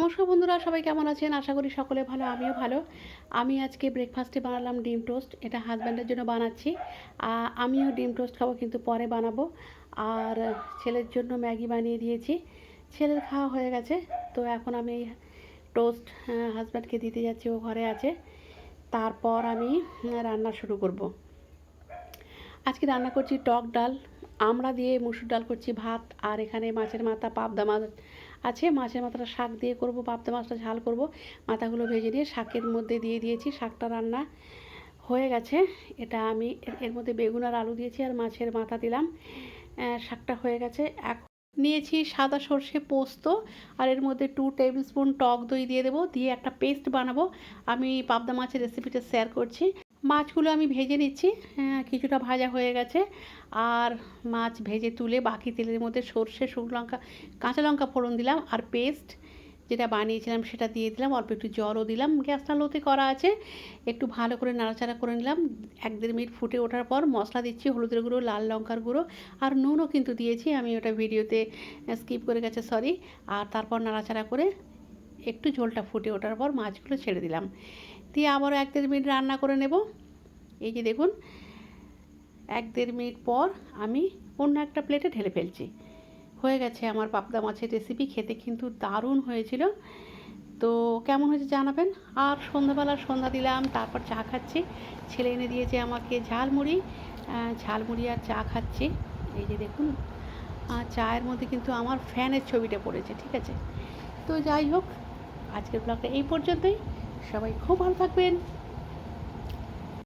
নমস্কার বন্ধুরা, সবাই কেমন আছেন? আশা করি সকলে ভালো, আমিও ভালো। আমি আজকে ব্রেকফাস্টে বানালাম ডিম টোস্ট। এটা হাজব্যান্ডের জন্য বানাচ্ছি। আমিও ডিম টোস্ট খাবো, কিন্তু পরে বানাবো। আর ছেলের জন্য ম্যাগি বানিয়ে দিয়েছি। ছেলের খাওয়া হয়ে গেছে। তো এখন আমি এই টোস্ট হাজব্যান্ডকে দিতে যাচ্ছি, ও ঘরে আছে। তারপর আমি রান্না শুরু করব। আজকে রান্না করছি টক ডাল, আমড়া দিয়ে মুসুর ডাল করছি, ভাত। আর এখানে মাছের মাথা, পাবদা মাছ আছে। মাছের মাথাটা শাক দিয়ে করব, পাবদা মাছটা ঝাল করব। মাথাগুলো ভেজে নিয়ে শাকের মধ্যে দিয়ে দিয়েছি। শাকটা রান্না হয়ে গেছে। এটা আমি এর মধ্যে বেগুন আর আলু দিয়েছি, আর মাছের মাথা দিলাম। শাকটা হয়ে গেছে। এখন নিয়েছি সাদা সর্ষে পোস্ত, আর এর মধ্যে 2 টেবিল স্পুন টক দই দিয়ে দেবো, দিয়ে একটা পেস্ট বানাবো। আমি পাবদা মাছের রেসিপিটা শেয়ার করছি। মাছগুলো আমি ভেজে নিচ্ছি। কিছুটা ভাজা হয়ে গেছে। আর মাছ ভেজে তুলে বাকি তেলের মধ্যে সর্ষে, শুকনো লঙ্কা, কাঁচা লঙ্কা ফোড়ন দিলাম, আর পেস্ট যেটা বানিয়েছিলাম সেটা দিয়ে দিলাম। অল্প একটু জলও দিলাম। গ্যাসটা লোতে করা আছে। একটু ভালো করে নাড়াচাড়া করে নিলাম। 1-1.5 মিনিট ফুটে ওঠার পর মশলা দিচ্ছি, হলুদের গুঁড়ো, লাল লঙ্কার গুঁড়ো, আর নুনও কিন্তু দিয়েছি। আমি ওটা ভিডিওতে স্কিপ করে গেছে, সরি। আর তারপর নাড়াচাড়া করে একটু ঝোলটা ফুটে ওঠার পর মাছগুলো ছেড়ে দিলাম। দিয়ে আবারও 1-1.5 মিনিট রান্না করে নেব। এই যে দেখুন, 1-1.5 মিনিট পর আমি অন্য একটা প্লেটে ঢেলে ফেলছি। হয়ে গেছে আমার পাবদা মাছের রেসিপি। খেতে কিন্তু দারুণ হয়েছিল। তো কেমন হয়েছে জানাবেন। আর সন্ধ্যাবেলা সন্ধ্যা দিলাম, তারপর চা খাচ্ছি। ছেলে এনে দিয়েছে আমাকে ঝালমুড়ি। ঝালমুড়ি আর চা খাচ্ছি। এই যে দেখুন, চায়ের মধ্যে কিন্তু আমার ফ্যানের ছবিটা পড়েছে, ঠিক আছে। তো যাই হোক, আজকের ব্লগটা এই পর্যন্তই। সবাই খুব ভালো থাকবেন।